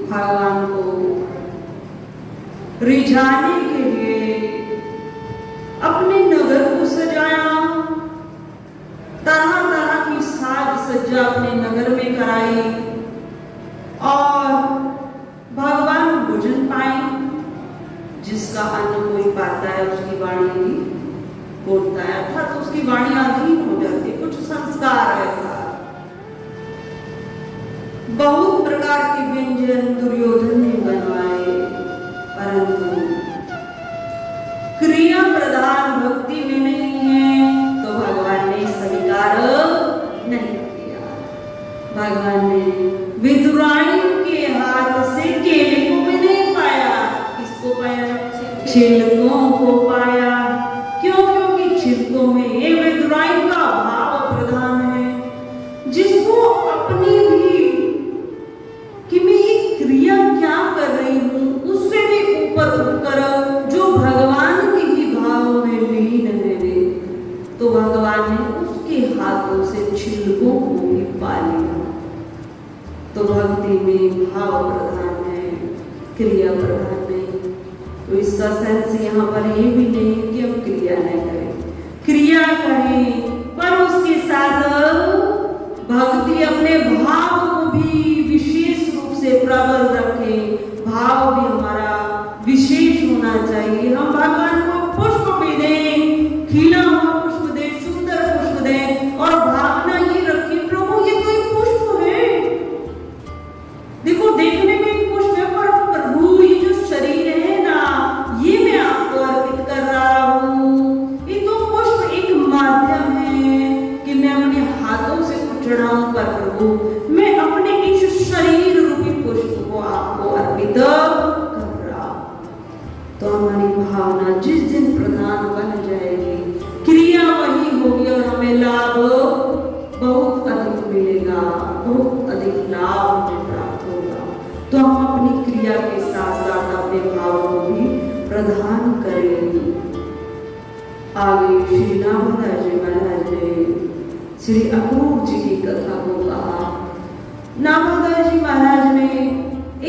भगवान को रिझाने के लिए अपने नगर को सजाया, तरह तरह की साज सज्जा अपने नगर में कराई और भगवान भोजन पाए। जिसका अन्न कोई पाता है उसकी वाणी भी बोलता है, अर्थात तो उसकी वाणी अधीन हो जाती। कुछ संस्कार ऐसा, बहुत प्रकार के व्यंजन दुर्योधन ने बनवाए, परंतु क्रिया प्रधान भक्ति में नहीं है तो भगवान ने स्वीकार नहीं किया। भगवान ने विदुराई के हाथ से केले को भी नहीं पाया। किसको पाया? छिलकों को पाया। क्यों? क्योंकि छिलकों में ये विदुराई का भाव प्रधान है, जिसको अपनी भी कि मैं ये क्रिया क्या कर रही हूं उससे भी ऊपर उठकर जो भगवान के ही भाव में लीन है वे, तो भगवान ने उसके हाथों से छिलकों को भी पा लिया। तो भक्ति में भाव प्रधान है, क्रिया प्रधान नहीं। तो इसका सेंस यहाँ पर ये भी नहीं कि हम क्रिया न करें, क्रिया करें पर उसके साथ भक्ति अपने भाव को भी विशेष रूप से प्रबल रखे। भाव भी हमारा विशेष होना चाहिए। हम भगवान को पुष्प भी दें, खिला हुआ पुष्प दें, सुंदर पुष्प दें और भावना ये रखें प्रभु ये तो एक पुष्प है, देखो देखने में एक पुष्प है, पर प्रभु ये जो शरीर है ना ये मैं आपको अर्पित कर रहा हूँ। ये तो पुष्प एक माध्यम है कि मैं अपने हाथों से कुछ चढ़ाऊं, पर प्रभु मैं अपने इस शरीर रूपी पुष्प को आपको अर्पित कर रहा। तो हमारी भावना जिस दिन प्रधान बन जाएगी, क्रिया वही होगी और हमें लाभ बहुत अधिक मिलेगा, बहुत अधिक लाभ हमें प्राप्त होगा। तो हम अपनी क्रिया के साथ साथ अपने भाव को भी प्रदान करेंगे। आगे श्री नामदास जी महाराज ने श्री अक्रूर जी की कथा को कहा। नामदास जी महाराज ने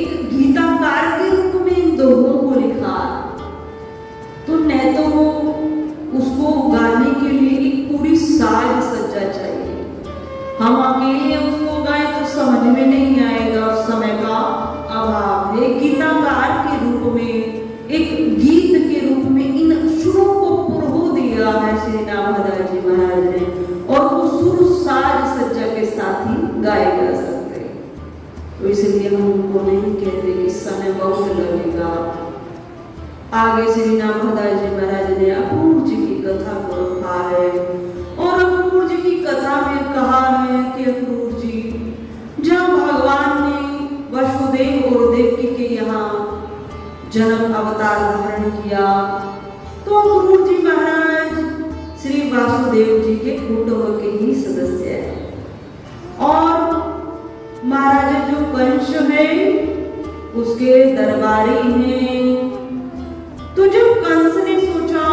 एक गीताकार के रूप में इन दोहों को लिखा, तो न तो उसको गाने के लिए एक पूरी साज सज्जा चाहिए। हम अकेले उसको गाएं तो समझ में नहीं आएगा, उस समय का अभाव है। गीताकार के रूप में, एक गीत के रूप में इन सुरों को पुरहो दिया है श्री नामदास जी महाराज ने, और वो सुर साज सज्जा के साथ ही गाए जा सकते। तो इसलिए हम उनको नहीं कहते कि समय बहुत लगेगा। आगे श्री नामदास जी महाराज ने अक्रूर जी की कथा को रखा है और अक्रूर जी की कथा में कहा है कि अक्रूर जी जब भगवान ने वसुदेव और देवकी के यहाँ जन्म अवतार धारण किया, तो अक्रूर जी महाराज श्री वासुदेव जी के कुटुंब के ही सदस्य हैं और महाराजा जो कंस है उसके दरबारी हैं। तो जब कंस ने सोचा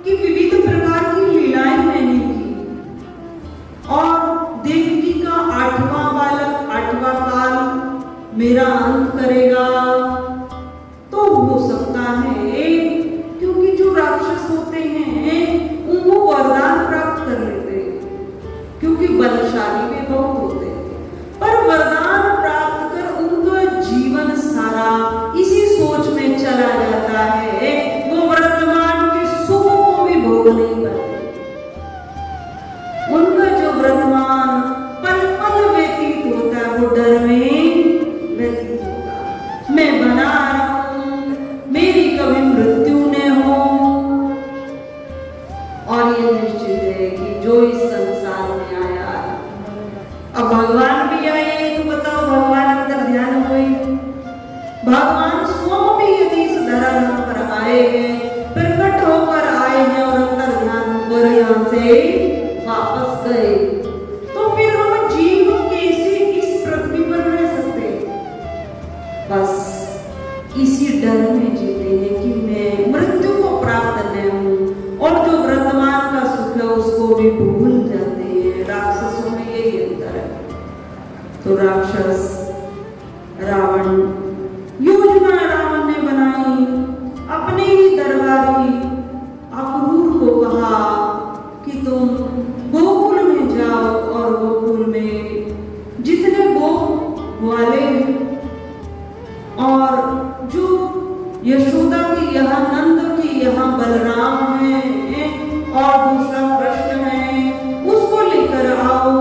कि विविध प्रकार की लीलाएं मैंने की और देवकी का 8वां बालक 8वां काल मेरा अंत करेगा, तो हो सकता है क्योंकि जो राक्षस होते हैं उनको वरदान प्राप्त कर लेते हैं, क्योंकि बलशाली भी बहुत होते हैं, पर वरदान प्राप्त कर उनका जीवन सारा इसी सोच में चला जाता है, वो वर्तमान के सुख को भी भोग नहीं पाते। उनका जो वर्तमान पल पल व्यतीत होता है वो डर में व्यतीत होता है। मैं बना रहा हूं, मेरी कभी मृत्यु न हो। और ये निश्चित है कि जो इस संसार में आया, अब भगवान भी आए तो बताओ भगवान अंदर ध्यान हुए, भगवान स्वयं भी यदि इस धरा पर आए हैं, प्रकट होकर आए हैं और अंदर ध्यान होकर यहाँ से वापस गए, तो फिर हम जीव कैसे इस पृथ्वी पर रह सकते? बस इसी डर में जीते हैं कि मैं मृत्यु को प्राप्त न हूं, और जो वर्तमान का सुख है उसको भी भूल जाते हैं। राक्षसों में यही अंतर है। तो राक्षस रावण योजना रावण ने बनाई, अपने ही दरबारी अक्रूर को कहा कि तुम गोकुल में जाओ और गोकुल में जितने गोप वाले और जो यशोदा की यहाँ, नंद की यहाँ बलराम है और दूसरा कृष्ण है, उसको लेकर आओ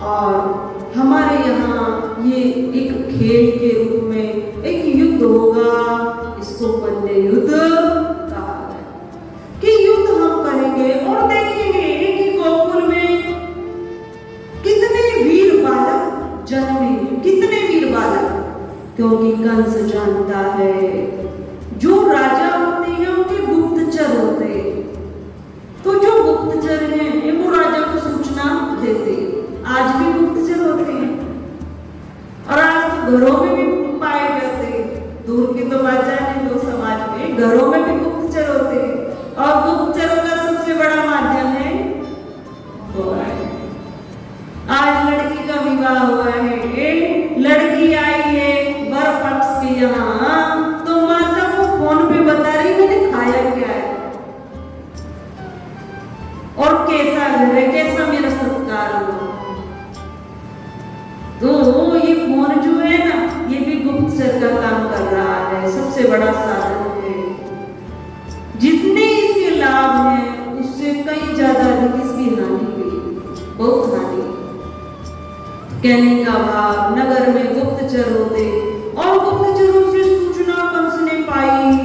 और हमारे यहाँ ये एक खेल के रूप में एक युद्ध होगा। इसको वंदे युद्ध कहा है कि युद्ध हम करेंगे और देखेंगे एक ही गोकुल में कितने वीर बालक जन्मे, कितने वीर बालक, क्योंकि कंस जानता है जो राजा होते हैं उनके गुप्तचर होते हैं, तो जो गुप्तचर हैं वो राजा को सूचना देते। आज भी गुप्तचर होते हैं और आज तो घरों में भी पाए जाते हैं, दूर की तो बात जाने दो, समाज में घरों में भी गुप्तचर होते हैं और गुप्तचरों का सबसे बड़ा माध्यम है आज लड़की का विवाह हुआ है, लड़की आई है वर पक्ष के यहाँ, तो माता को फोन पे बता रही मैंने खाया क्या है और कैसा घर है, कैसा मेरा सत्कार हुआ। तो ये फोन जो है ना, ये भी गुप्तचर का काम कर रहा है, सबसे बड़ा साधन है। जितने इसके लाभ हैं उससे कई ज्यादा अधिक इसकी हानि हुई, बहुत हानि। कहने का भाव, नगर में गुप्तचर होते और गुप्तचरों से सूचना कंस ने पाई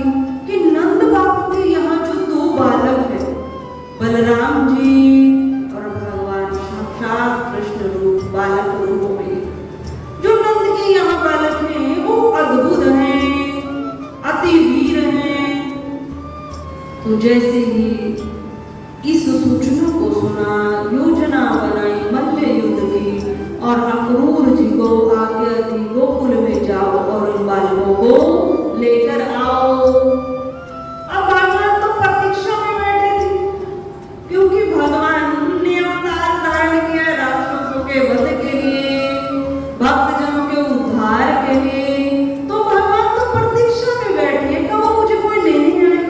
कि नंद बाबू के यहाँ जो दो बालक हैं, बलराम जी और भगवान साक्षात कृष्ण रूप बालक रूप में, जो नंद के यहाँ बालक हैं वो अद्भुत हैं, अति वीर हैं। तो जैसे ही इस सूचना को सुना, योजना बनाई मल्ल युद्ध की और अक्रूर जी को आज्ञा दी गोकुल में जाओ और उन बालकों को लेकर आओ। अब भगवान तो प्रतीक्षा में बैठे थे, क्योंकि भगवान ने अवतार धारण किया राक्षसों के वध के लिए, भक्तजनों के उद्धार के लिए, तो भगवान तो प्रतीक्षा में बैठे कब मुझे कोई लेने आए।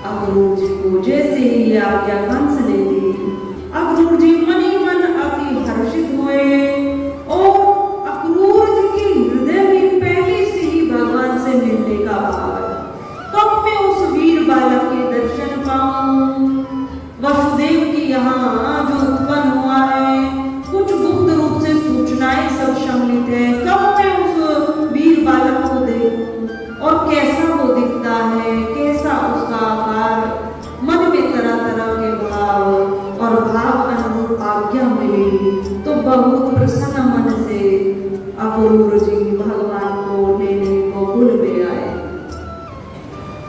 अक्रूर जी को जैसे ही आज्ञा कंस ने दी, अक्रूर जी मन ही मन अति हर्षित हुए और अक्रूर जी के हृदय में पहले से ही भगवान से मिलने का भाव है। कब मैं उस वीर बालक के दर्शन पाऊं, वसुदेव की यहाँ जो उत्पन्न हुआ है, कुछ गुप्त रूप से सूचनाएं सब सम्मिलित है, कब मैं उस वीर बालक को देखूं और कैसा वो दिखता है, कैसा उसका आकार, मन में तरह तरह के भाव और भाव अनुरूप आज्ञा मिली। तो बहुत प्रसन्न मन से अक्रूर जी भगवान को लेने गोकुल में आए।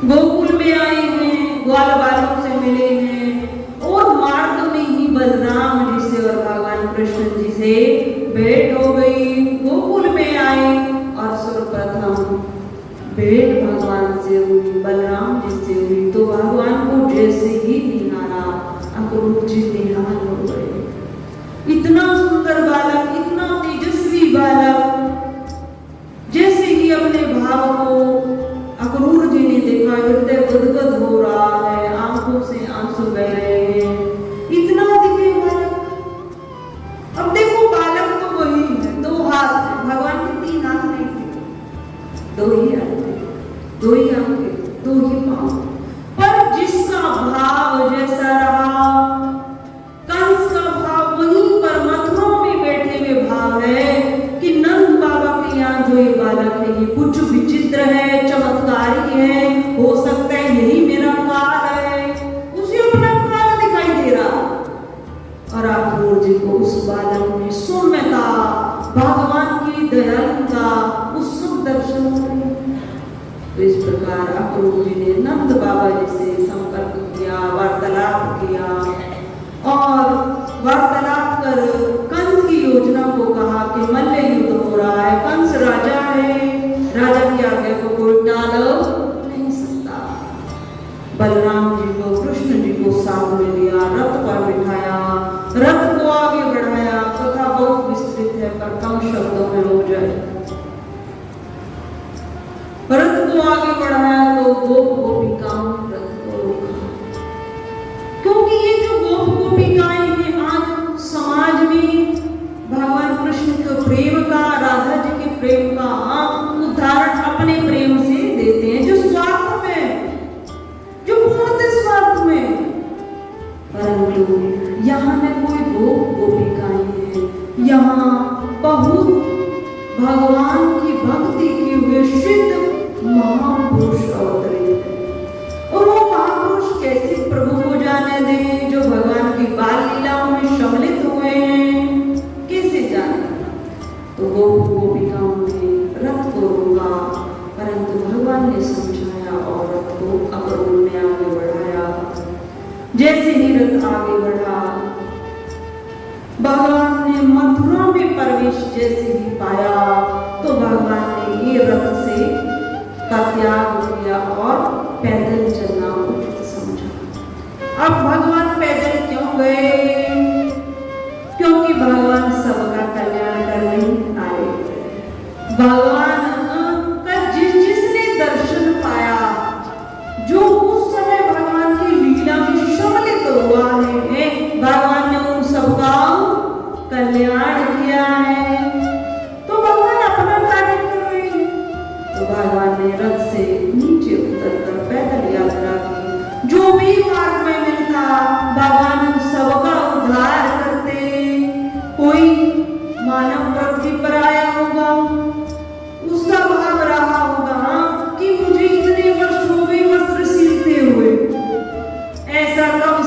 गोकुल में आए हैं, ग्वाल बालों से मिले हैं और मार्ग में ही बलराम जी से और भगवान कृष्ण जी से भेंट हो गई। गोकुल में आए और सर्वप्रथम भेंट भगवान से हुई, बलराम जी से हुई। तो भगवान को जैसे ही निहारा, अक्रूर जी निहाल हो गए। इतना सुंदर बालक, इतना तेजस्वी बालक, जैसे ही अपने भाव को अक्रूर जी ने देखा, हृदय गदगद हो रहा है, आंखों से आंसू बह रहे हैं। इतना दिव्य बालक। अब देखो बालक तो वही है, दो हाथ है, भगवान के तीन हाथ नहीं थे, दो ही हाथ, दो ही आंखें, दो ही पांव, पर जिसका भाव जैसा रहा, कंस का भाव वहीं पर मथुरा में बैठे हुए भाव है कि नंद बाबा के यहाँ जो ये बालक है ये कुछ विचित्र है, चमत्कारी है, हो सकता है यही मेरा काल है, उसे अपना काल दिखाई दे रहा। और अक्रूर जी को उस बालक में सौम्यता, भगवान की दयालुता, उस सब दर्शन हुए। तो इस प्रकार अक्रूर जी ने नंद बाबा जी से संपर्क किया, वार्तालाप किया और वार्तालाप कर कंस की योजना को कहा कि मल्ल युद्ध हो रहा है, कंस राजा है, राजा की आज्ञा को कोई टाल नहीं सकता। बलराम जी को, कृष्ण जी को साथ में लिया, रथ पर बिठाया, रथ को आगे बढ़ाया। कथा बहुत विस्तृत है पर कम शब्दों में हो जाए। बढ़ाया तो गोप गोपिकाओं ने रथ को रोका। क्योंकि ये जो गोप गोपिकाएं हैं आज समाज में भगवान कृष्ण के प्रेम का, राधा जी के प्रेम का उदाहरण अपने प्रेम से देते हैं, जो स्वार्थ में, जो पूर्णतः स्वार्थ में। परंतु यहाँ में कोई गोप गोपिकाएं हैं, यहाँ बहुत भगवान की भक्ति किए हुए सिद्ध महापुरुष अवतरित हैं। और वो महापुरुष कैसे प्रभु को जाने दें, जो भगवान की बाल लीलाओं में सम्मिलित हुए हैं, कैसे जाने? तो वो गोपिकाओं ने रथ को रोका, परंतु भगवान ने समझाया और रथ को अवरोध में आगे बढ़ाया। जैसे ही रथ आगे बढ़ा, भगवान ने मथुरा में प्रवेश जैसे ही पाया तो भगवान ने ये रथ से का त्याग किया और पैदल चलना उचित समझा। अब भगवान पैदल क्यों गए? क्योंकि भगवान सबका कल्याण करने आए। भगवान का जिसने दर्शन पाया, जो उस समय भगवान की लीला में सम्मिलित हुआ है, भगवान ने उन सबका कल्याण किया है। तो भगवान अपना कार्य कर रहे हैं। तो भगवान ने रथ से नीचे उतरकर पैदल यात्रा की। जो भी मार्ग में मिलता भगवान उन सबका उद्धार करते। कोई मानव पृथ्वी पर आया होगा, उसका भाव रहा होगा कि मुझे इतने वर्ष हो गए वस्त्र सिलते हुए, ऐसा कब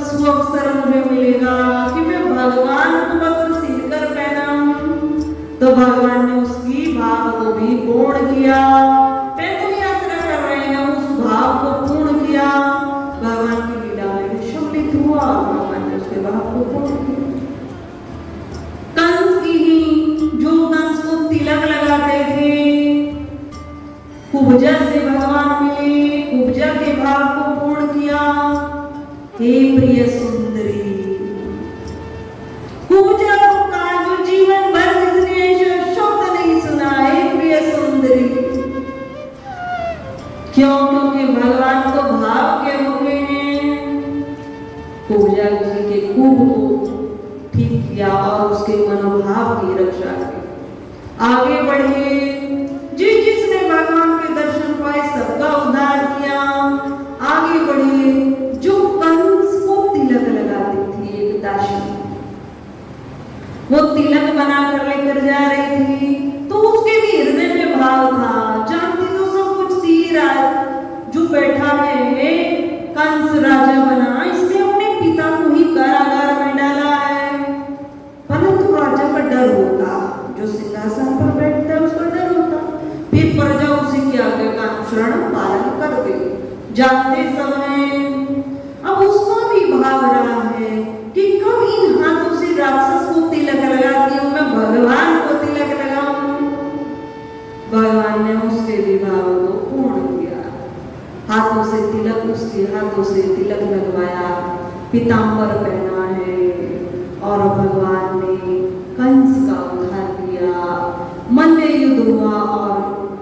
सुअवसर मुझे मिलेगा कि मैं भगवान को वस्त्र सिलकर पहनाऊं। तो भगवान ने उसकी भाव को भी पूर्ण किया। पैदल यात्रा कर रहे हैं, उस भाव को पूर्ण किया। भगवान की लीला में सम्मिलित हुआ, भगवान ने उसके भाव को पूर्ण किया। कंस की ही जो कंस को तिलक लगाते थे, कुब्जा से भगवान मिले, कुब्जा के भाव को पूर्ण किया। हे प्रिय सुंदरी, कुब्जा का जो जीवन भर जिसने शब्द नहीं सुना, हे प्रिय सुंदरी। क्यों? क्योंकि भगवान को भाव के हो गए हैं। कुब्जा जी के कुब को ठीक किया और उसके मनोभाव की रक्षा की। आगे बढ़े, जिसने भगवान के दर्शन पाए सबका उद्धार किया। आगे बढ़े, जो कंस को तिलक लगाती थी एक दासी, वो तिलक बनाकर लेकर जा रही थी, तो उसके भी हृदय में भाव था। जानती तो सब कुछ थी, जो बैठा है कंस राजा बना, इसने अपने पिता को ही कारागार में डाला है। परंतु राजा का डर होता, जो सिंहासन पर बैठता है उसका डर होता, फिर प्रजा उसी की आज्ञा का अनुसरण पालन करते, जानते सब हैं। अब उसका भी भाव रहा है कि कब इन हाथों से राक्षस को तिलक लगाती हूँ, मैं भगवान को तिलक लगाऊं। भगवान ने उसके भी भाव को पूर्ण किया। हाथों से तिलक, उसके हाथों से तिलक लगवाया, पीतांबर पहना है और भगवान ने कंस का उद्धार किया। मल्ल युद्ध हुआ और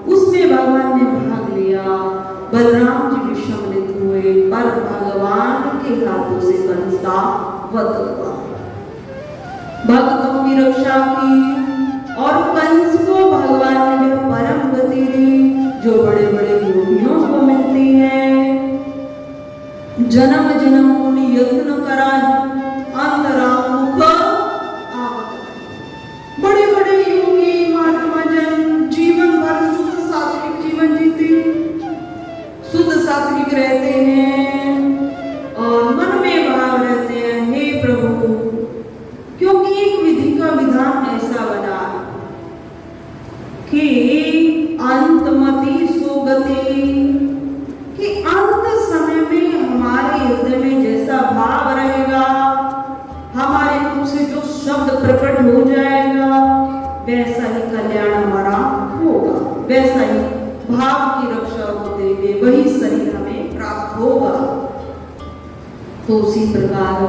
उसमें भगवान ने भाग लिया। बलराम जी भी सम्मिलित हुए, पर भगवान के हाथों से कंस का वध हुआ। भक्तों की रक्षा की और कंस को भगवान ने परम गति दी, जो बड़े बड़े योगियों को मिलती है। जन्म जन्म मुनि यत्न करा अंतरा मुख आवत। बड़े बड़े योगी महात्मा जन जीवन भर शुद्ध सात्विक जीवन जीते, शुद्ध सात्विक रहते हैं और मन में भाव रहते हैं, हे प्रभु। क्योंकि एक विधि का विधान ऐसा बना कि अंतमति सुगति, कि अंत समय में हमारे हृदय में जैसा भाव रहेगा, हमारे मुख से जो शब्द प्रकट हो जाएगा, वैसा ही कल्याण हमारा होगा, वैसा ही भाव की रक्षा होते हुए वही शरीर हमें प्राप्त होगा। तो उसी प्रकार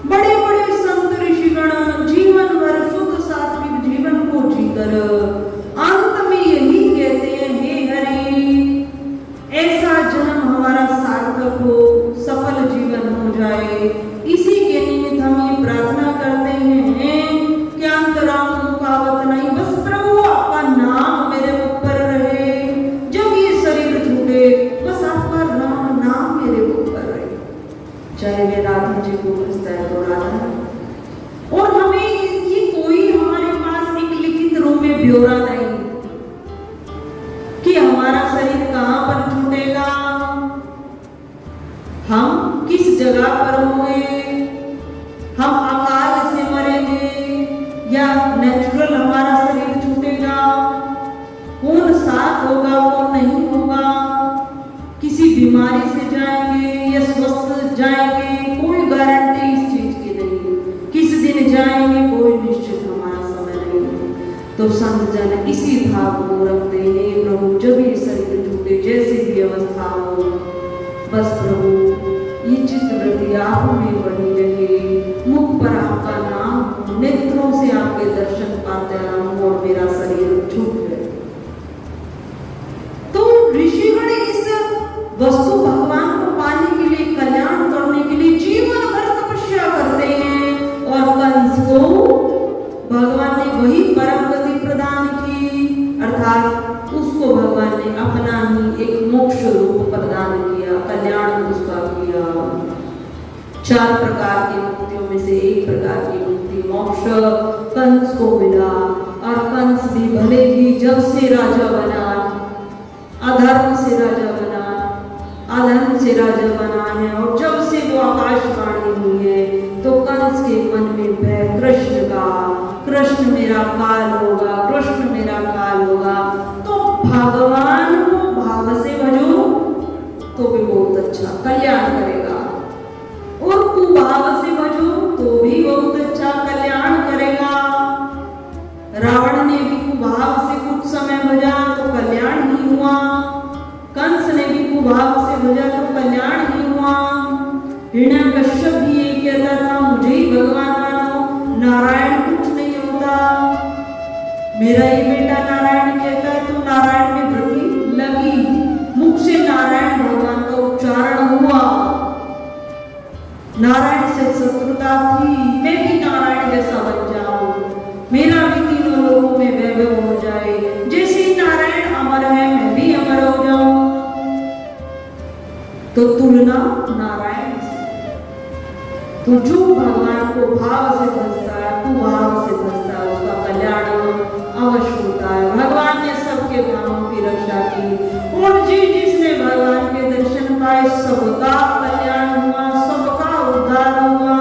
बड़े बड़े संत ऋषिगण जीवन भर शुद्ध सात्विक जीवन को जीकर अंत में यही कहते हैं, हे हरि ब्यौरा नहीं कि हमारा शरीर कहां पर छूटेगा, हम किस जगह पर होंगे, हम अकाल से मरेंगे या नेचुरल हमारा शरीर छूटेगा, कौन साथ होगा कौन नहीं होगा, किसी बीमारी से जाएंगे या स्वस्थ जाएंगे, कोई गारंटी इस चीज की नहीं, किस दिन जाएंगे कोई निश्चित हमारा समय नहीं। तो संत जन इसी भाव को रखते हैं, प्रभु जब ये शरीर छूटे जैसी भी अवस्था हो, बस प्रभु ये चित्तवृत्ति आप में बनी रहे, मुख पर आपका नाम, नेत्रों से आपके दर्शन पाते रहूं और मेरा शरीर छूट गए। तो ऋषिगण इस वस्तु भगवान को पाने के लिए, कल्याण करने के लिए जीवन भर तपस्या करते हैं और कंस को भगवान ने वही परम गति प्रदान की, अर्थात उसको भगवान ने अपना ही एक मोक्ष रूप प्रदान किया, कल्याण उसका किया। 4 प्रकार की मुक्तियों में से एक प्रकार की मुक्ति मोक्ष कंस को मिला, और कंस भी भले ही जब से राजा बना, अधर्म से राजा बना, अधर्म से राजा बना है, और जब से वो आकाशवाणी हुई है तो कंस के मन में भय कृष्ण का, कृष्ण मेरा काल होगा, कृष्ण मेरा काल होगा। तो भगवान को भाव से भजो तो भी बहुत अच्छा कल्याण करेगा, और कुभाव से भजो तो भी बहुत अच्छा कल्याण करेगा। रावण ने भी कुभाव से कुछ समय भजा तो कल्याण ही हुआ, कंस ने भी कुभाव से भजा तो कल्याण ही हुआ। हिरण्यकश्यप भी ये कहता था मुझे ही भगवान मानो, नारायण कुछ नहीं होता, मेरा ही बेटा नारायण कहता है, तो नारायण में वृत्ति लगी, मुख से नारायण भगवान का उच्चारण हुआ, नारायण से शत्रुता थी, मैं भी नारायण जैसा बन जाऊं, मेरा भी तीनों लोगों में वैभव हो जाए, जैसे नारायण अमर है मैं भी अमर हो जाऊं। तो तुलना नारायण से, तो जो भगवान को भाव से भजता है, कुभाव से भजता है, उसका कल्याण अवश्य होता है। भगवान ने सबके भावों की रक्षा की, और जिसने भगवान के दर्शन पाए सबका कल्याण हुआ, सबका उद्धार हुआ।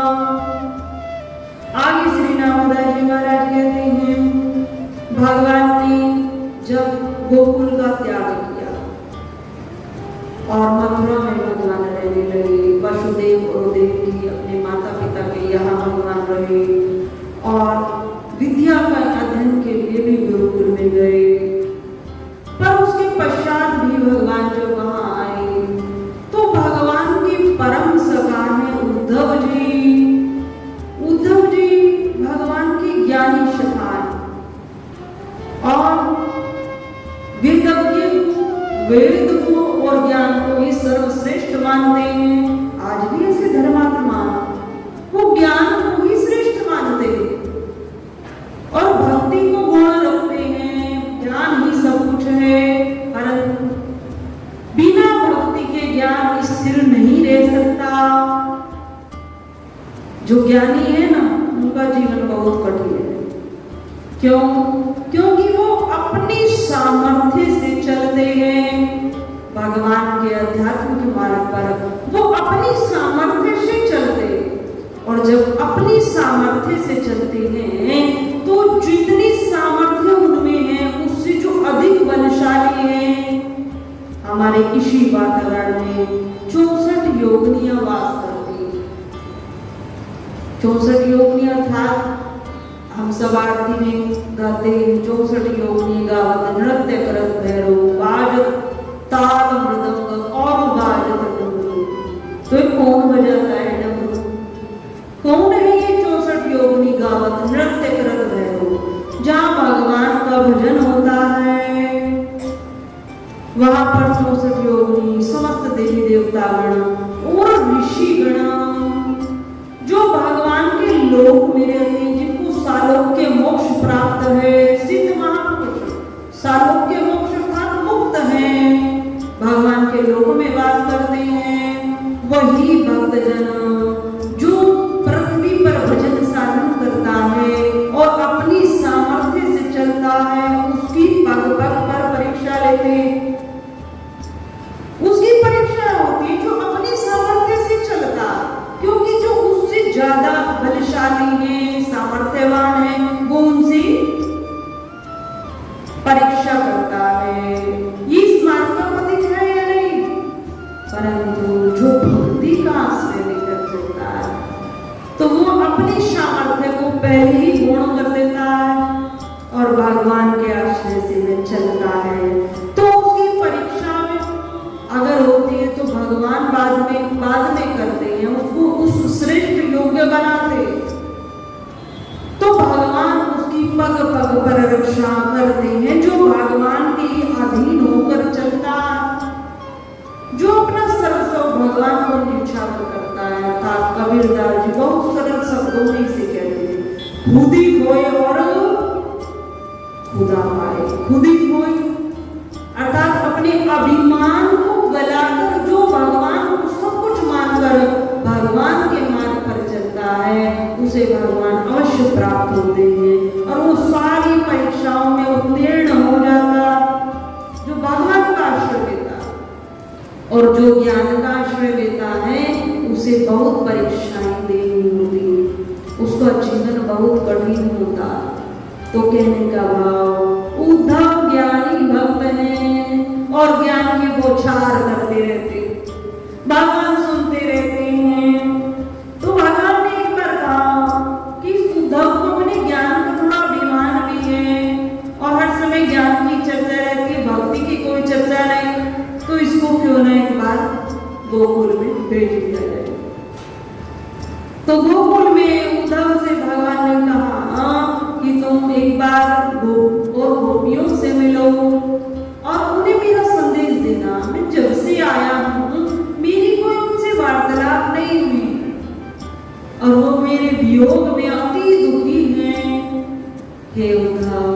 आगे श्री नामदास जी महाराज कहते हैं, भगवान ने जब गोकुल का त्याग किया और मथुरा में भगवान रहने लगे, वसुदेव और देवकी अपने माता पिता के यहाँ भगवान रहे, और विद्या का अध्ययन के लिए भी गुरुकुल में गए। पर उसके पश्चात भी भगवान जब वहां आए तो भगवान के परम सखा है उद्धव जी। उद्धव जी भगवान की ज्ञानी सखा है, और वेदज्ञ वेद को और ज्ञान को ही सर्वश्रेष्ठ मानते हैं। आज भी ऐसे धर्मात्मा वो ज्ञान को ही श्रेष्ठ मानते हैं और भक्ति को गौण रखते हैं, ज्ञान ही सब कुछ है, परंतु बिना भक्ति के ज्ञान स्थिर नहीं रह सकता। जो ज्ञानी है ना, उनका जीवन बहुत कठिन है। क्यों? क्योंकि वो अपनी सामर्थ्य से चलते हैं भगवान के अध्यात्म के मार्ग पर, वो अपनी सामर्थ्य से चलते हैं, और जब अपनी सामर्थ्य से चलते हैं तो जितनी सामर्थ्य उनमें है उससे जो अधिक बलशाली है। हमारे इसी वातावरण में 64 योगिनियां वास करती हैं। 64 योगिनी अर्थात हम सब आरती में गाते हैं, 64 योगिनी गावत नृत्य करत भैरव, बाजत ताल मृदंग और बाजत डमरू। तो ये कौन बजाता है डमरू? कौन है ये 64 योगिनी गावत नृत्य करत भैरव? जहाँ भगवान का भजन होता है वहां पर 64 योगिनी, समस्त देवी देवतागण और ऋषिगण जो भगवान के लोक में रहते हैं, जिनको सालोक्य मोक्ष प्राप्त है, सिद्ध महापुरुष सालोक्य मोक्ष प्राप्त मुक्त है, भगवान के लोक में वास करते हैं। वही भक्तजन जो पृथ्वी पर भजन साधन करता है और अपनी सामर्थ्य से चलता है थे। उसकी परीक्षा होती है जो अपनी सामर्थ्य से चलता, क्योंकि जो उससे ज्यादा बलशाली है, सामर्थ्यवान है, वो उनसे परीक्षा करता है। ये इस मार्ग का पथिक है या नहीं? परंतु जो भक्ति का आश्रय लेकर चलता है तो वो अपनी सामर्थ्य को पहले ही पूर्ण कर देता है और भगवान के आश्रय से में चलता है। तो उसकी परीक्षा में अगर होती है तो भगवान बाद में करते हैं, उसको उस श्रेष्ठ योग्य बनाते, तो भगवान उसकी पग पग पर रक्षा करते हैं। जो भगवान के अधीन होकर चलता है, जो अपना सर्वस्व भगवान को न्यौछावर करता है, था कबीरदास जी बहुत सरल शब्दों में इसे कहते हैं, खुद ही खोए और खुदा पाए। खुद ही खोए अर्थात अपने अभिमान को गलाकर जो भगवान को सब कुछ मानकर भगवान के मार्ग पर चलता है, उसे भगवान अवश्य प्राप्त होते हैं और वो सारी परीक्षाओं में उत्तीर्ण हो जाता। जो भगवान का आश्रय लेता और जो ज्ञान का आश्रय लेता है, उसे बहुत परीक्षाएं देनी होती, उसका जीवन बहुत कठिन होता। तो कहने का भाव, उद्धव ज्ञानी भक्त हैं और ज्ञान की बौछार करते रहते, भगवान सुनते रहते हैं। तो भगवान ने एक बार कहा कि उद्धव को अपने ज्ञान का थोड़ा अभिमान भी है और हर समय ज्ञान की चर्चा रहती है, भक्ति की कोई चर्चा नहीं, तो इसको क्यों ना एक बार गोकुल में भेज दिया जाए। तो गोकुल में उद्धव से भगवान ने कहा कि तुम एक बार गोपियों से मिलो और उन्हें मेरा संदेश देना। मैं जब से आया हूँ मेरी कोई उनसे वार्तालाप नहीं हुई और वो मेरे वियोग में अति दुखी हैं। हे उद्धव,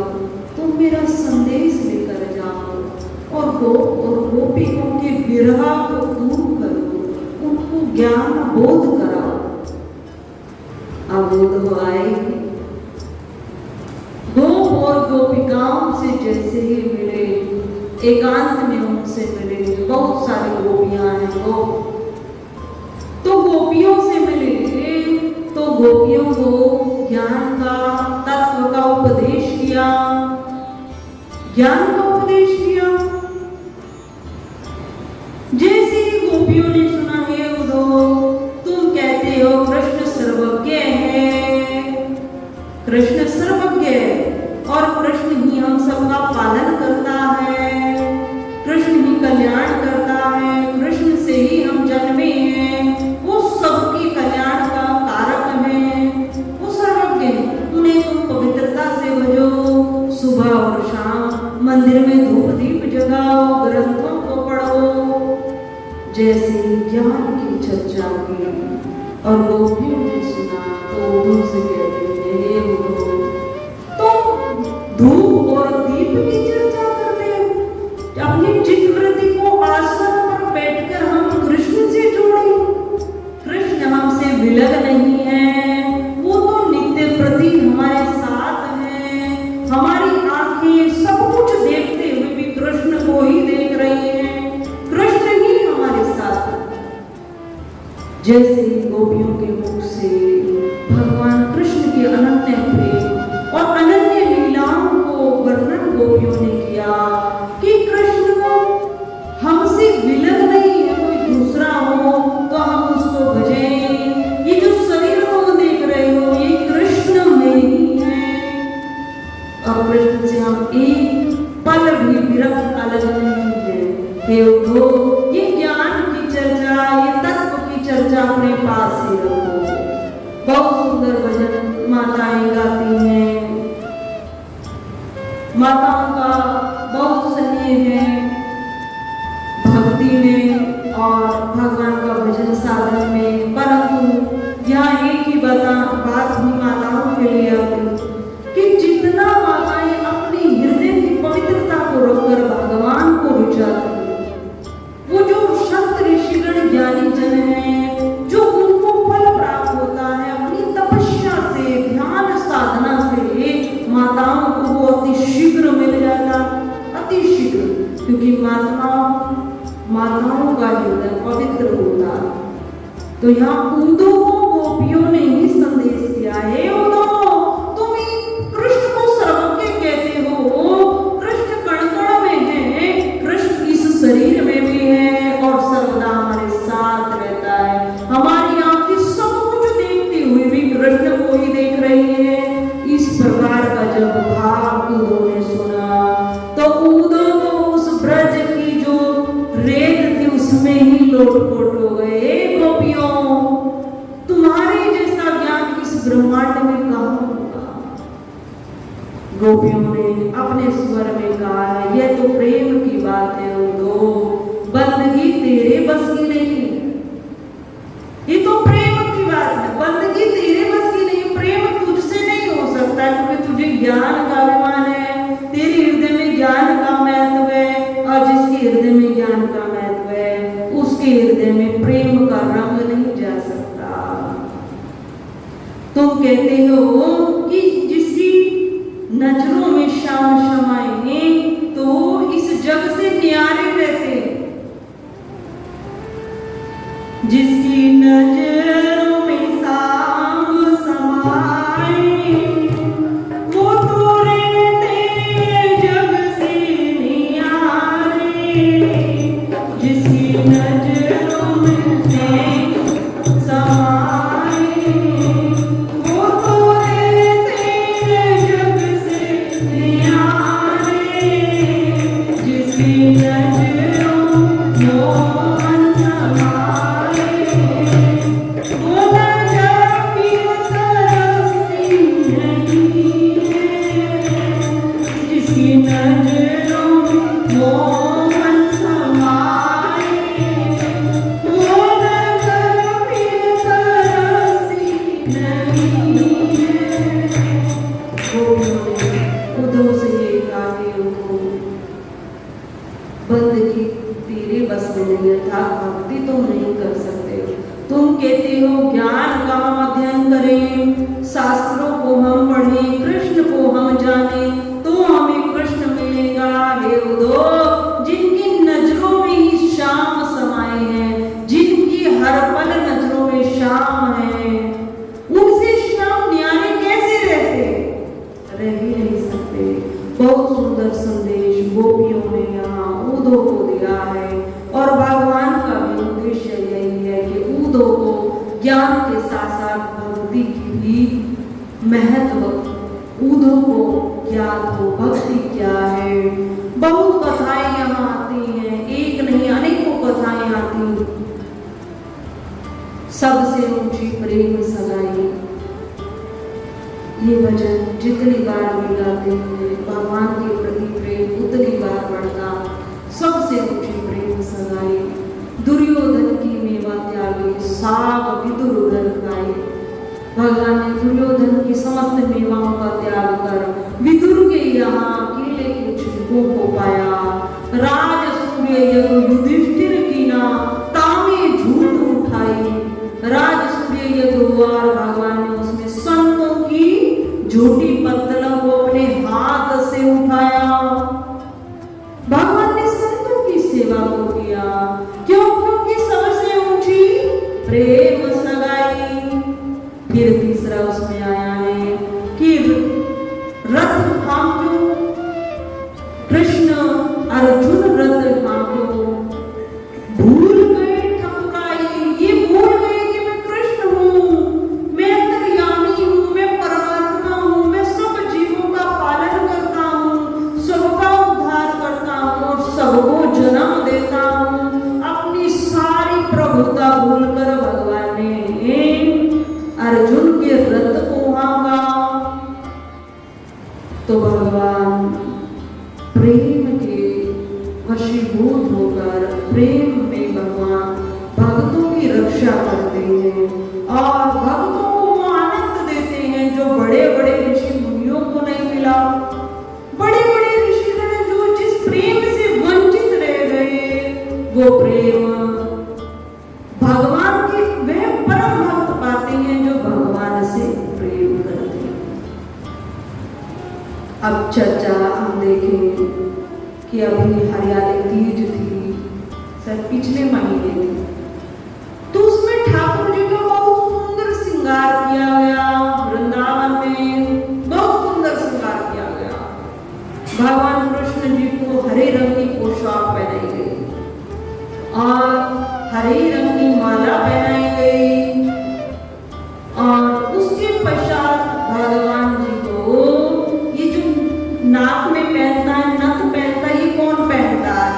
तुम मेरा संदेश लेकर जाओ और गोपियों के विरह को दूर करो, उनको ज्ञान बोध कराओ। अब उद्धव आए, गोप और गोपिकाओं से जैसे ही मिले, एकांत में उनसे मिले, बहुत सारी गोपियां हैं वो, तो गोपियों से मिले, तो गोपियों को ज्ञान का तत्व का उपदेश किया, ज्ञान का उपदेश किया। जैसे ही गोपियों ने सुना, हे उद्धव, तुम कहते हो कृष्ण सर्वज्ञ है, कृष्ण सर्वज्ञ है और कृष्ण ही हम सबका पालन करता है, कृष्ण ही कल्याण करता है, कृष्ण से ही हम जन्मे हैं, वो सबके कल्याण का कारक है, वो सर्वज्ञ है। उन्हें तुम पवित्रता से भजो, सुबह और शाम मंदिर में धूप दीप जगाओ, ग्रंथों को पढ़ो। जैसे ज्ञान की चर्चा की और गोपियों ने सुना तो उद्धव से कहते हैं, हे उद्धव, तुम धूप और दीप की चर्चा करते हो, अपनी चित्तवृत्ति को आसन पर बैठकर हम कृष्ण से जोड़ें। कृष्ण हमसे विलग नहीं है, वो तो नित्य प्रति हमारे साथ है, हमारी आंखें सब कुछ देखते हुए भी कृष्ण को ही देख रही हैं, कृष्ण ही हमारे साथ है। जैसे गोपियों के मुख से भगवान कृष्ण के अनन्य प्रेम और अनन्य लीलाओं को वर्णन गोपियों ने किया कि कृष्ण को हमसे विलग नहीं है, कोई दूसरा हो तो हम उसको भजें। ये जो शरीर तुम देख रहे हो ये कृष्ण में ही है और कृष्ण से हम एक पल भी विरक्त अलग नहीं है। हे उद्धव, ये ज्ञान की चर्चा, ये तत्व की चर्चा अपने पास ही रखो। बहुत सुंदर भजन माताएं गाती हैं, माताओं का बहुत स्नेह है भक्ति में और भगवान का भजन साधन में। परंतु यहाँ एक ही बात भी माताओं के लिए आती कि जितना माताएं अपनी हृदय की पवित्रता को रखकर भगवान को रुचाती, वो जो संत ऋषिगण ज्ञानी जन हैं, जो उनको फल प्राप्त होता है अपनी तपस्या से, ध्यान साधना से, माताओं को वो अति शीघ्र मिल जाता, अति शीघ्र। क्योंकि माताओं का हृदय पवित्र होता है। तो यहाँ उदो को गोपियों ने ही संदेश दिया है, उदो तुम कृष्ण को सर्वज्ञ कहते हो, कृष्ण कण कण में है, कृष्ण इस शरीर में भी है और सर्वदा हमारे साथ रहता है। हमारी आंखें सब कुछ देखती हुई भी कृष्ण को ही देख रही है। इस प्रकार का जब भाव उदो ने सुना तो उदो तो उस ब्रज की जो रेत थी उसमें ही लोटपोट हो गए। गोपियों, तुम्हारे जैसा ज्ञान इस ब्रह्मांड में कहाँ होगा? गोपियों ने अपने स्वर में कहा है, यह तो प्रेम की बात है उदो, बंदगी तेरे बस की नहीं। ये तो प्रेम की बात है, बंदगी तेरे बस की नहीं। प्रेम तुझसे नहीं हो सकता क्योंकि तुझे ज्ञान का अभिमान है, तेरे हृदय में ज्ञान का महत्व है, और जिसके हृदय में ज्ञान का महत्व है उसके हृदय में प्रेम का रंग नहीं जा सकता। तुम कहते हो कि जिसकी नजरों में श्याम समाये तो इस जग से न्यारे रहते, जिसकी नजरों में श्याम समाये वो तो रहते जग से न्यारे, जिसकी नजरों में समाये वो तो रहते जग से न्यारे, जिसकी नजरों मोहन समाये वो नजर फिर तरसती नहीं है, जिसकी नजरों मोहन समाये वो नजर फिर तरसती नहीं है। उदो से ये कहा कि उनको बंदगी तेरे बस में नहीं है, था भक्ति तुम नहीं कर सकते। तुम कहते हो ज्ञान का हम अध्ययन करें, शास्त्रों को हम पढ़ें, कृष्ण को हम जाने तो हमें कृष्ण मिलेगा। हे उदो, जिनकी नजरों में ही श्याम समाये हैं, जिनकी हर पल नजरों में श्याम है, उनसे श्याम न्यारे कैसे रहते? रह ही नहीं सकते। बहुत सुंदर संदेश गोपियों ने यहाँ उदो को दिया है, और भगवान का भी उद्देश्य यही है कि उदो को ज्ञान के साथ साथ भक्ति की भी महत्व, उदो को ज्ञान हो भक्ति क्या है। बहुत कथाएं यहाँ आती हैं, एक नहीं अनेकों कथाएं आती। सबसे ऊंची प्रेम सगाई, ये भजन जितनी बार भी गाते हैं भगवान के प्रति प्रेम उतनी बार बढ़ता। सबसे ऊंची प्रेम सगाई, दुर्योधन की मेवा त्यागी, साग विदुर उदर खाई। भगवान ने दुर्योधन की समस्त मेवाओं का त्याग कर विदुर के यहाँ अकेले के छिलकों को पाया। राज सूर्य युधिष्ठिर की ना तामे झूठ उठाई। राज सूर्य यज्ञ और भगवान ने उसमें संतों की झूठी पत्तलों को अपने हाथ से उठाया। भगवान ने संतों की सेवा को किया। क्यों? क्योंकि सबसे ऊंची प्रेम सगाई। फिर तीसरा उसमें आया है कि रथ थाम्यो, कृष्ण अर्जुन रथ थाम्यो, भूल गए ठकुराई। ये भूल गए कि मैं कृष्ण हूँ, मैं अंतर्यामी हूँ, मैं परमात्मा हूँ, मैं सब जीवों का पालन करता हूँ, सबका उद्धार करता हूँ और सबको जन्म देता हूँ। अपनी सारी प्रभुता भूलकर भगवान ने अर्जुन के रथ को हाँका। तो भगवान प्रेम के वशीभूत होकर प्रेम में भगवान भक्तों की रक्षा करते हैं और भक्तों को वो आनंद देते हैं जो बड़े बड़े ऋषि मुनियों को नहीं मिला। बड़े बड़े ऋषिगण जो जिस प्रेम से वंचित रह गए, वो प्रेम भगवान के वह परम भक्त पाते हैं जो भगवान से प्रेम करते हैं। अब चर्चा हम देखें कि अभी हरियाली तीज थी, सर पिछले महीने थी, तो उसमें ठाकुर जी का बहुत सुंदर श्रृंगार किया गया। वृंदावन में बहुत सुंदर श्रृंगार किया गया। भगवान कृष्ण जी को हरे रंग की पोशाक पहनाई गई और हरे रंग की माला पहनाई गई, और उसके पश्चात भगवान जी को ये जो नाक में पहनता है, नथ पहनता है, ये कौन पहनता है?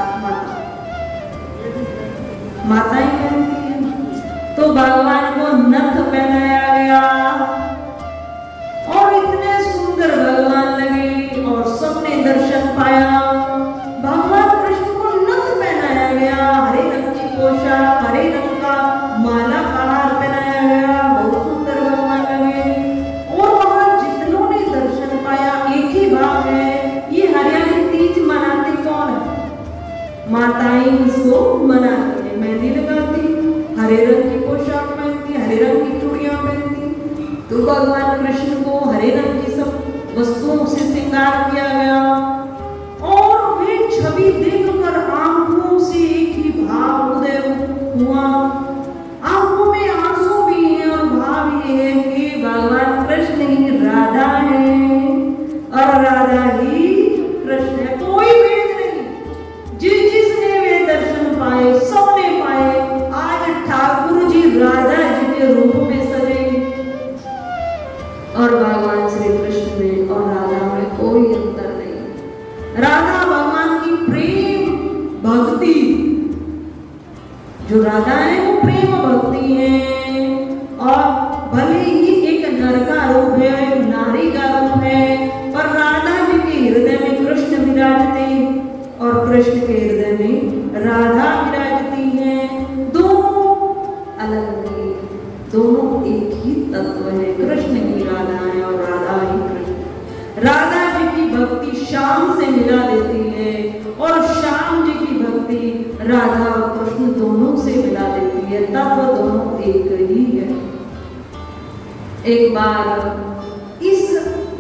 माता ही पहनती है। तो भगवान को नथ पहनाया गया और इतने सुंदर भगवान लगे और सबने दर्शन पाया। भगवान कृष्ण को नथ पहनाया गया, हरे रंग की पोशाक, हरे रंग का माला का हार पहनाया गया, बहुत सुंदर भगवान लगे। और वहां जितनों ने दर्शन पाया, एक ही बात है, ये हरियाली तीज मनाते कौन है? माताएं इसको मनाती है, मेहंदी लगाती, हरे रंग की पोशाक पहनती, हरे रंग की चूड़ियां पहनती। तो भगवान कृष्ण को हरे रंग की सब वस्तुओं से श्रृंगार किया गया और वे छवि देखकर आंखों से एक ही भाव उदय हुआ। आंखों में आंसू भी है और भाव ये है कि भगवान कृष्ण ही राधा है और राधा ही कृष्ण है, कोई भेद नहीं। जिसने वे दर्शन पाए, सबने पाए। आज ठाकुर जी राधा जी के रूप में सजे और भगवान श्री कृष्ण में और राधा में कोई अंतर नहीं। राधा भगवान की प्रेम भक्ति, जो राधा है वो प्रेम भक्ति है, और भले ही एक नर का रूप है, नारी का रूप है, पर राधा जी के हृदय में कृष्ण विराजते और कृष्ण के हृदय में राधा विराजती है। दोनों अलग नहीं, दोनों एक ही तत्व है। कृष्ण ही राधा है और राधा ही कृष्ण। राधा जी की भक्ति श्याम से मिला देती है और श्याम जी की भक्ति राधा और कृष्ण दोनों से मिला देती है। तत्व दोनों एक ही है। एक बार इस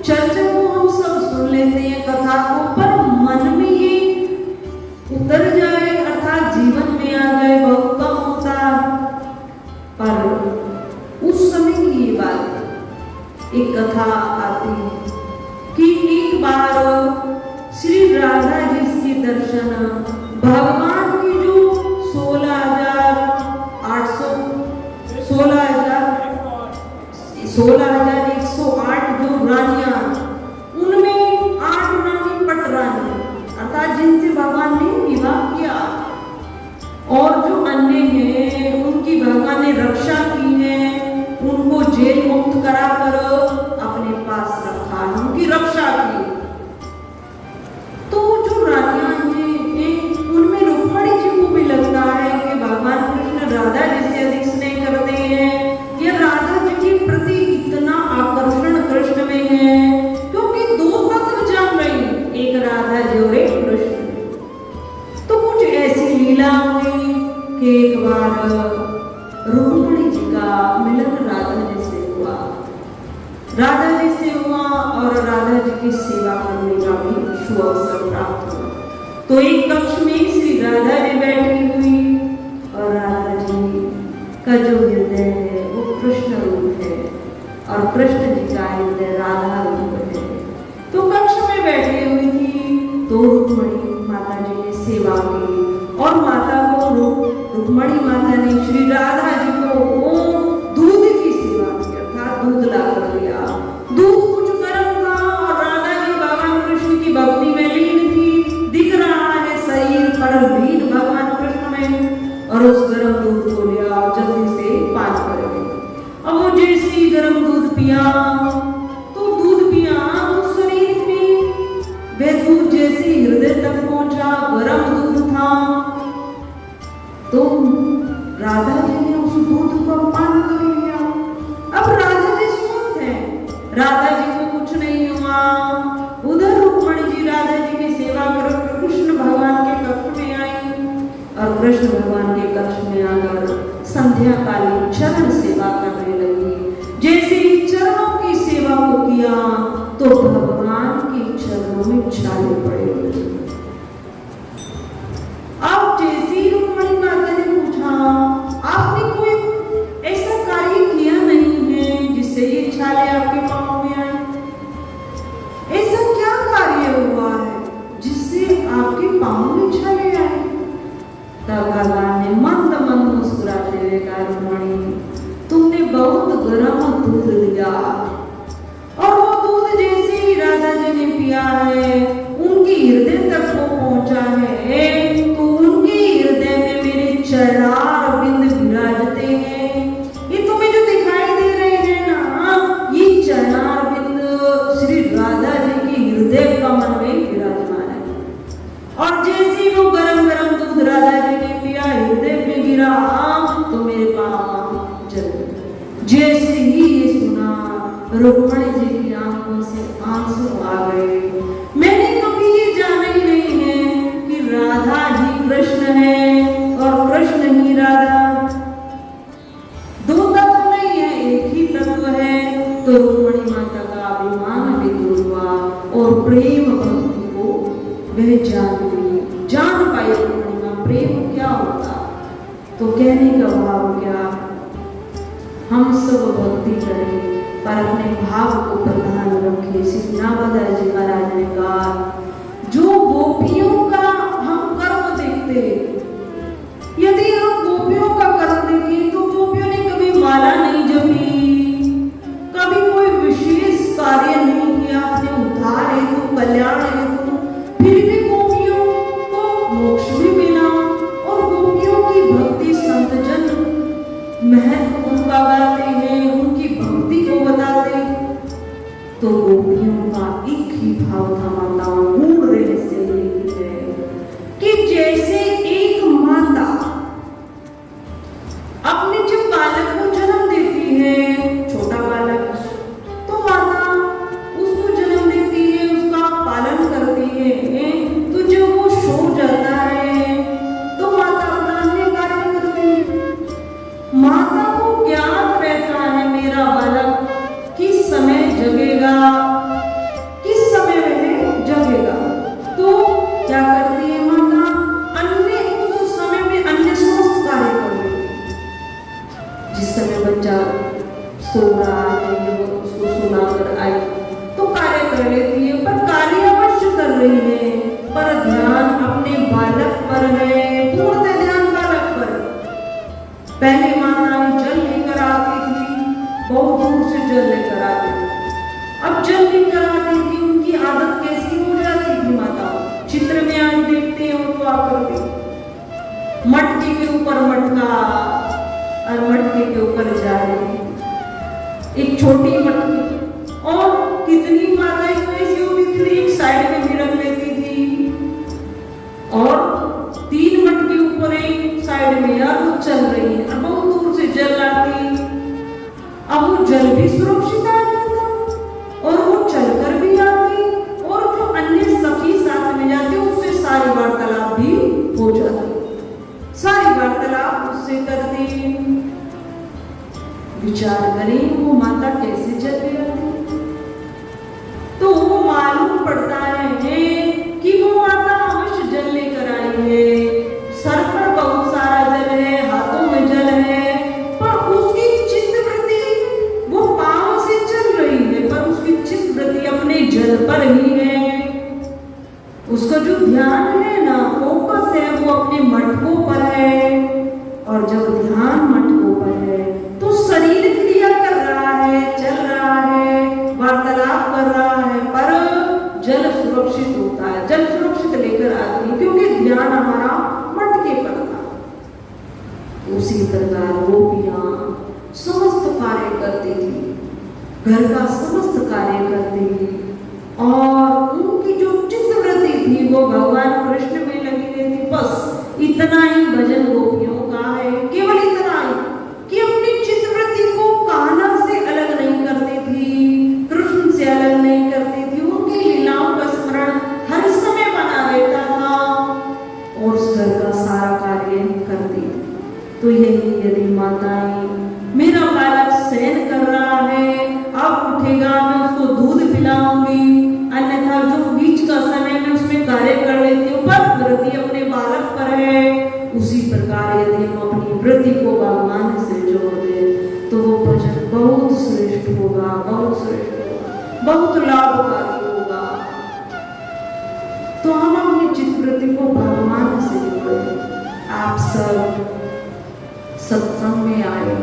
चर्चा को हम सब सुन लेते हैं, कथा को, पर मन में ये उतर जाए अर्थात जीवन में आ जाए बहुत कम होता। पर उस समय की ये बात, एक कथा आती है कि एक बार श्री राधा जी के दर्शन भगवान की जो 16,108 जो रानियां, उनमें 8 रानी पट रानी अर्थात जिनसे भगवान ने विवाह किया, और जो अन्य हैं उनकी भगवान ने रक्षा की है, उनको जेल मुक्त कराकर अपने पास रखा, उनकी रक्षा की। तो जो रानियां हैं उनमें रुक्मणी जी को भी लगता है कि भगवान कृष्ण राधा जी से अधिक स्नेह करते हैं, या राधा जी के प्रति इतना आकर्षण कृष्ण में है, क्योंकि दो तत्व जम रही, एक राधा जी और एक कृष्ण। तो कुछ ऐसी लीला हुई कि एक बार रुक्मणी जी का मिलन राधा जी से हुआ, राधा जी से हुआ और राधा जी की सेवा करने का भी शुभ अवसर प्राप्त हुआ। तो एक कक्ष में श्री राधा जी बैठी हुई और राधा जी का जो हृदय है वो कृष्ण रूप है और कृष्ण जी का हृदय राधा रूप है। तो कक्ष में बैठी हुई थी, तो रुक्मणी माता जी ने सेवा की और माता को रुक्मणी माता ने श्री राधा जी को दूध की सेवा की, अर्थात दूध लाकर दिया। दूध कुछ गर्म था और राधा जी भगवान कृष्ण की भक्ति में लीन थी, दिख रहा है शरीर पर लीन भगवान कृष्ण में, और उस गर्म दूध को लिया और जल्दी से पान कर गई। अब वो जैसे ही गर्म दूध पिया, तो दूध पिया उस शरीर में, वह दूध जैसे हृदय तक पहुंचा, गर्म दूध था, तो राधा जी ने उस दूध को पान कर लिया। अब राधा जी स्वस्थ हैं, राधा जी को कुछ नहीं हुआ। उधर रुक्मणी जी राधा जी की सेवा कर कृष्ण भगवान के कक्ष में आई और कृष्ण भगवान के कक्ष में आकर संध्या कालीन चरण सेवा करने लगी। जैसे ही चरणों की सेवा को किया तो भगवान के चरणों में छाले पड़े। तब भगवान ने मंद मंद मुस्कुराते हुए कहा, रुक्मणी तुमने बहुत गर्म दूध दिया, और वो दूध जैसे ही राधा जी ने पिया है उनकी हृदय तक वो पहुंचा है, तो उनके हृदय में मेरे चरणार बिंद विराजते हैं। ये तुम्हें जो दिखाई दे रहे हैं ना, ये चरणार बिंद श्री राधा जी के हृदय कमल में विराजमान है। और जैसे वो गरम गरम दूध राधा जी ने पिया, हृदय में गिरा, तो मेरे पाँव जल गए। जैसे ही ये सुना, रुक्मणी जी की आंखों से आंसू आ गए। मैंने कभी ये जाना ही नहीं है कि राधा जी कृष्ण है और कृष्ण ही राधा। दो तत्व नहीं है, एक ही तत्व है। तो रुक्मणी माता का अभिमान भी दूर हुआ और प्रेम भक्ति को वह जान पाई। रुक्मणी का प्रेम क्या होता, तो कहने का भाव क्या, हम सब भक्ति करें पर अपने भाव को प्रधान रखें। श्री नामदास जी महाराज ने कहा, जो गोपियों का हम कर्म देखते, यदि हम गोपियों का कर्म देखें तो गोपियों ने कभी माला नहीं जपी, कभी कोई विशेष कार्य नहीं किया अपने उद्धार हेतु, कल्याण हेतु, फिर भी गोपियों को मोक्ष भी मिला। और गोपियों की भक्ति संतजन महत्व उनका गाते हैं, उनकी भक्ति को बताते। तो गोपियों का एक ही भाव था माताओं, मूल रहस्य यही है कि जैसे एक माता अपने जब बालक को जन्म देती है, छोटा बालक, तो माता उसको जन्म देती है, उसका पालन करती है। तो जब वो सो जाता है तो माता अपना अन्य कार्य करती है। माता को ज्ञात रहता है मेरा बालक किस समय जगेगा, किस समय वह जगेगा। तो क्या करती है माता, अन्य उस समय में अन्य समस्त कार्य कर लेती है। जिस समय बच्चा सो रहा है, वो उसको सुलाकर आई तो कार्य कर लेती है, पर कार्य अवश्य कर रही है, पर ध्यान अपने बालक पर है, पूर्ण ध्यान बालक पर। पहले माता जल लेकर आती थी, बहुत दूर से जल लेकर आती थी। अब जल लेकर आती थी, उनकी आदत कैसी हो जाती थी माता, चित्र में आज देखते हैं उनको आकर मटके के ऊपर मटका और मटके के ऊपर जा रही, एक छोटी मटकी, और कितनी माताएं तो ऐसी होती थी एक साइड में भी रख लेती थी, और 3 मटके ऊपर एक साइड में, यार वो चल रही है, बहुत दूर से जल आती। अब वो जल भी सुरक्षित आ जाता और वो चलकर भी आती, और जो अन्य सखी साथ में जाती उससे सारी वार्तालाप भी हो जाती, सारी वार्तालाप उससे करती। विचार करें वो माता कैसे चल रही आती, तो वो मालूम पड़ता है कि वो माता अवश्य जल लेकर आई है, सर पर बहुत सारा जल है, हाथों में जल है, पर उसकी चित्तवृत्ति वो पांव से चल रही है, पर उसकी चित्तवृत्ति अपने जल पर ही है। उसका जो ध्यान है ना, फोकस है, वो अपने मटकों पर है। और जब ध्यान मटकों पर है तो शरीर क्रिया कर रहा है, चल रहा है, वार्तालाप कर रहा है, पर जल सुरक्षित होता है, जल सुरक्षित लेकर आती है, क्योंकि ध्यान हमारा मटके पर था। उसी प्रकार गोपियां समस्त कार्य करती थी, घर का समस्त कार्य करती थी, और उनकी जो चित्तवृत्ति थी वो भगवान कृष्ण में लगी रहती। बस इतना ही भजन गोपियों का है, केवल इतना ही कि अपनी चित्तवृत्ति को कान्हा से अलग नहीं करती थी, कृष्ण से अलग नहीं करती थी, उनकी लीलाओं का स्मरण हर समय बना रहता था, और उस घर का सारा कार्य करती थी। तो यही यदि माताएं, मेरा बालक शयन कर रहा है, अब उठेगा मैं उसको दूध पिलाऊंगी, अन्यथा जो बीच का समय में उसमें कार्य कर लेती हूँ, पर वृत्ति अपने बालक पर है। उसी प्रकार यदि हम अपनी वृत्ति को भगवान से जोड़ दें तो वो भजन बहुत श्रेष्ठ होगा, बहुत श्रेष्ठ होगा, बहुत लाभकारी होगा। तो हम अपनी चित्तवृत्ति को भगवान से जोड़ें। आप सब सत्संग में आए,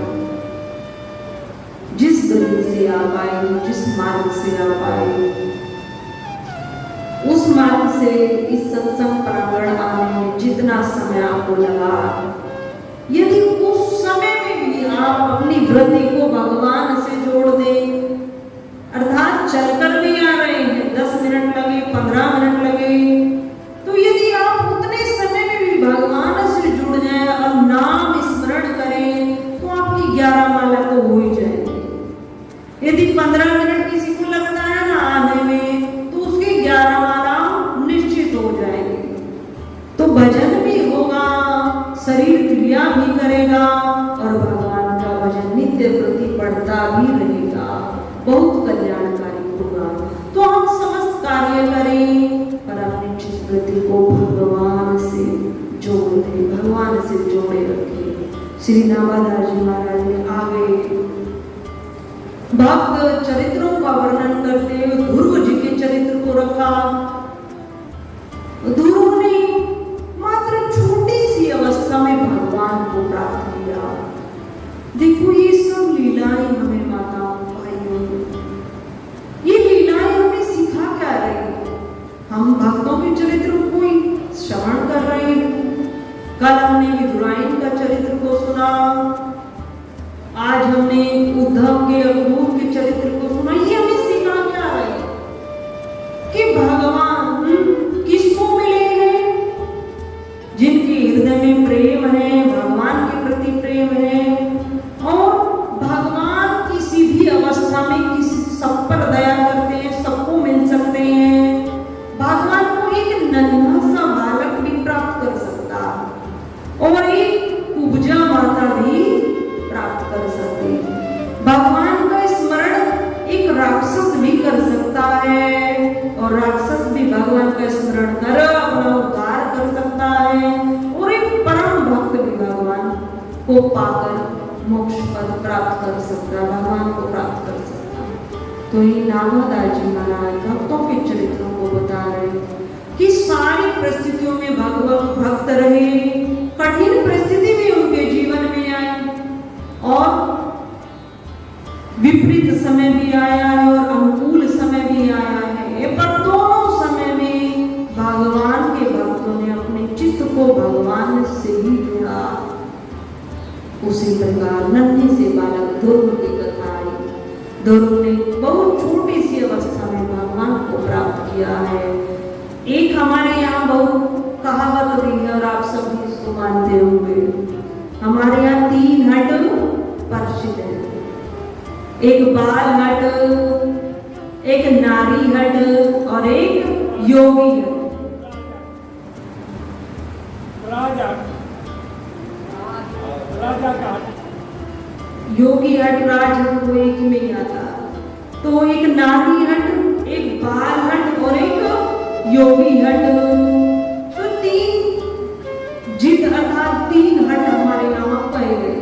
जिस गली से आप आए, जिस मार्ग से आप आए, उस मार्ग से इस सत्संग प्रांगण आने में जितना समय आपको लगा, यदि उस समय में भी आप अपनी वृत्ति को भगवान से जोड़ दें, अर्थात चलकर भी आ रहे हैं, 10 मिनट लगे, 15 मिनट लगे, तो यदि आप उतने समय में भी भगवान से जुड़ जाए और नाम स्मरण करें, तो आपकी 11 माला तो हो ही जाएगी। यदि 15 मिनट किसी को लगता है ना आने में, तो उसकी 11 माला निश्चित हो जाएगी। तो भजन भी होगा, शरीर क्रिया भी करेगा और भगवान का भजन नित्य प्रति पढ़ता भी रहेगा, बहुत कल्याणकारी होगा। तो हम समस्त कार्य करें पर अपनी चित्तवृत्ति को भगवान से जोड़ दें, भगवान से जोड़े रखें। श्री नामदास जी महाराज ने आगे भक्त चरित्रों का वर्णन करते हुए ध्रुव जी के चरित्र को रखा। ध्रुव ने मात्र छोटी सी अवस्था में भगवान को प्राप्त किया। देखो ये सब लीलाएं हमें माताओं भाइयों, ये लीलाएं हमें सिखा क्या रही? हम भक्तों के चरित्र को ही श्रवण कर रहे हैं। कल हमने विदुरायन का चरित्र को सुना, आज हमने उद्धव के अक्रूर के चरित्र को सुना। ये हमें सिखा क्या रहे कि भगवान किसको मिले हैं? जिनके हृदय में प्रेम है, भगवान के प्रति प्रेम है और भगवान किसी भी अवस्था में किसी सब पर दया करते हैं, सबको मिल सकते हैं। भगवान को एक नन्हा सा बालक भी प्राप्त कर सकता और एक पूजा माता भी प्राप्त कर सकते हैं। भगवान का स्मरण एक राक्षस भी कर सकता है और राक्षस भी भगवान का स्मरण कर अपना उद्धार कर सकता है और एक परम भक्त भी भगवान को पाकर मोक्ष पद प्राप्त कर सकता है, भगवान को प्राप्त कर सकता है। तो ये नामदास जी महाराज भक्तों के चरित्रों को बता रहे कि सारी परिस्थितियों में भक्त रहे, कठिन परिस्थिति भी उनके जीवन में आई और विपरीत समय भी आया है और अनुकूल समय भी आया है, पर दोनों समय में भगवान के भक्तों ने अपने चित्त को भगवान से ही जोड़ा। उसी प्रकार नन्हे से बालक ध्रुव की कथा आई। ध्रुव ने बहुत छोटी सी अवस्था में भगवान को प्राप्त किया है। एक हमारे यहाँ बहुत कहावत रही है और आप सभी इसको मानते होंगे। हमारे यहाँ 3 हट परिचित है, एक बाल हट, एक नारी हट और एक योगी हट। योगी हट राजहट वो एक में ही आता। तो एक नारी हट, एक बाल हट और एक योगी हट। तो 3 जिद अर्थात 3 हट हमारे यहाँ कहे गए।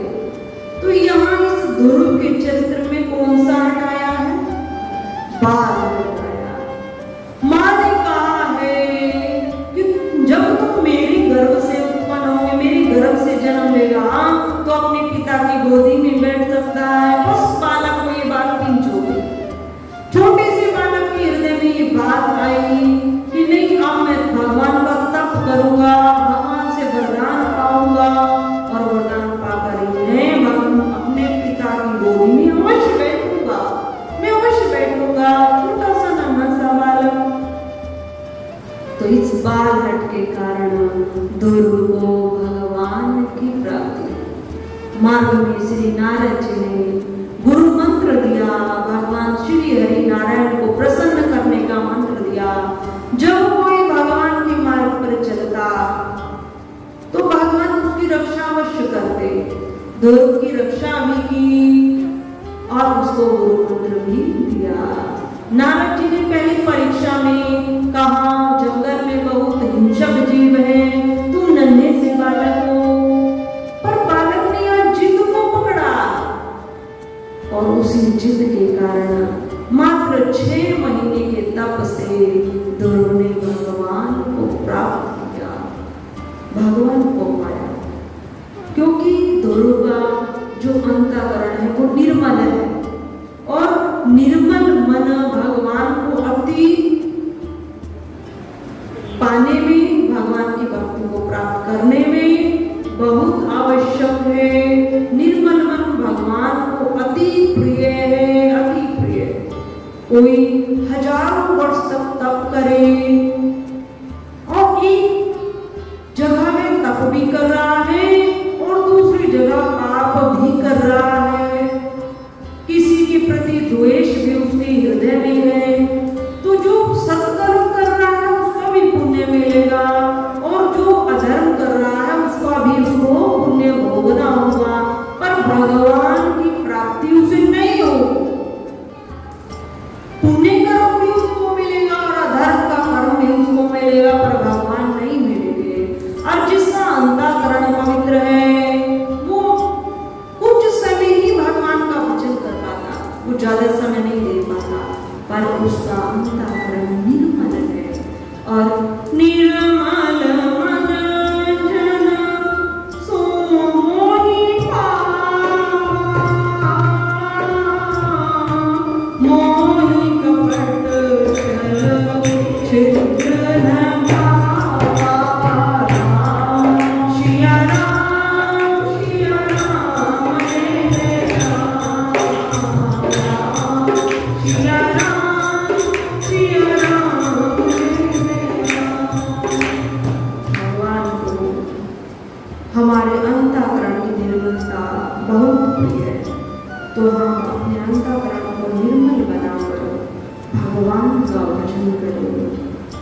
तो यहाँ इस ध्रुव के चरित्र में कौन सा हट आया है? बाल हट आया। माँ ने कहा है कि जब तुम मेरे गर्भ से उत्पन्न होंगे, मेरे गर्भ से जन्म लेगा तो अपने पिता की गोदी में बैठ सकता है। बस बालक को ये बात पिंचोगे। छोटे से बालक के हृदय में ये बात आई कि नहीं, अब मैं भगवान का तप करूंगा, भगवान से वरदान पाऊंगा और वरदान पाकर ही मैं अपने पिता की गोदी में अवश्य बैठूंगा, मैं अवश्य बैठूंगा। छोटा सा नन्हा सा बालक। तो इस बाल हट के कारण ध्रुव को भगवान की प्राप्ति। मार्ग में श्री नारद जी ने गुरु मंत्र दिया, भगवान श्री हरि नारायण को प्रसन्न करने का मंत्र दिया। जब कोई भगवान के मार्ग पर चलता तो भगवान उसकी रक्षा अवश्य करते। ध्रुव की रक्षा भी की और उसको गुरु मंत्र भी दिया। नारद जी ने पहली परीक्षा में कहा, जंगल में बहुत हिंसक जीव है, तुम नन्हे से बालक हो। पर बालक ने यहाँ जिद को पकड़ा और उसी जिद के कारण मात्र 6 महीने के तप से ध्रुव ने भगवान को प्राप्त किया, भगवान को पाया।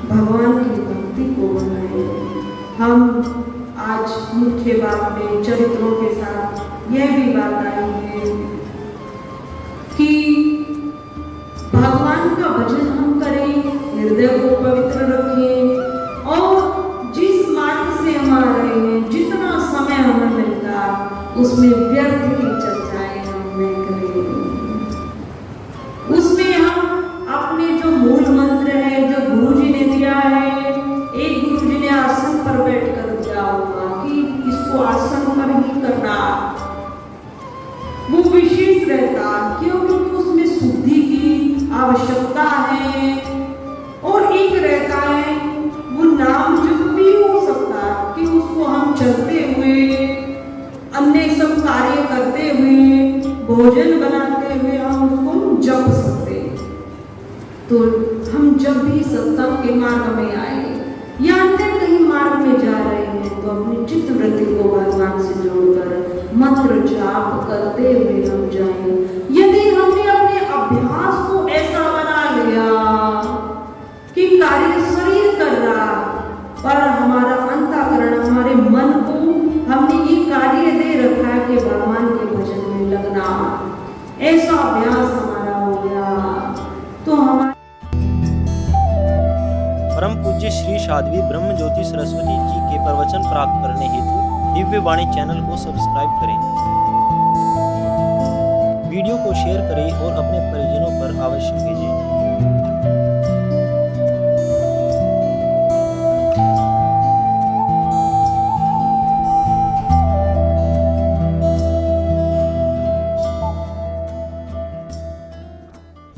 भगवान की भक्ति को बनाए। हम आज मुख्य बात में चरित्रों के साथ यह भी बात आई है कि भगवान का भजन हम करें, हृदय को पवित्र रखें और जिस मार्ग से हम आ रहे हैं, जितना समय हमें मिलता उसमें व्यर्थ की चर्चाएं हम नहीं करें। उसमें हम अपने जो मूल मंत्र है, जो गुरुजी ने दिया है, एक गुरुजी ने आसन पर बैठकर दिया होगा कि इसको आसन पर ही करना, वो विशेष रहता क्यों? क्योंकि उसमें शुद्धि की आवश्यकता है। और एक रहता है वो नाम जप भी हो सकता है कि उसको हम चलते हुए, अन्य सब कार्य करते हुए, भोजन बनाते हुए हम उसको जप सकते। तो हम जब भी सत्संग के मार्ग में आए या अन्य कहीं मार्ग में जा रहे हैं तो अपनी चित्त वृत्ति को भगवान से जोड़कर मंत्र जाप करते हुए हम जाएं। यदि हमने अपने अभ्यास को ऐसा बना लिया कि कार्य शरीर कर रहा पर हमारा अंतःकरण, हमारे मन को हमने ये कार्य दे रखा है कि भगवान के भजन में लगना, ऐसा अभ्यास हमारा हो गया तो हमारा परम पूज्य श्री साध्वी ब्रह्म ज्योति सरस्वती जी के प्रवचन प्राप्त करने हेतु दिव्य वाणी चैनल को सब्सक्राइब करें। वीडियो को शेयर करें और अपने परिजनों पर अवश्य भेजें।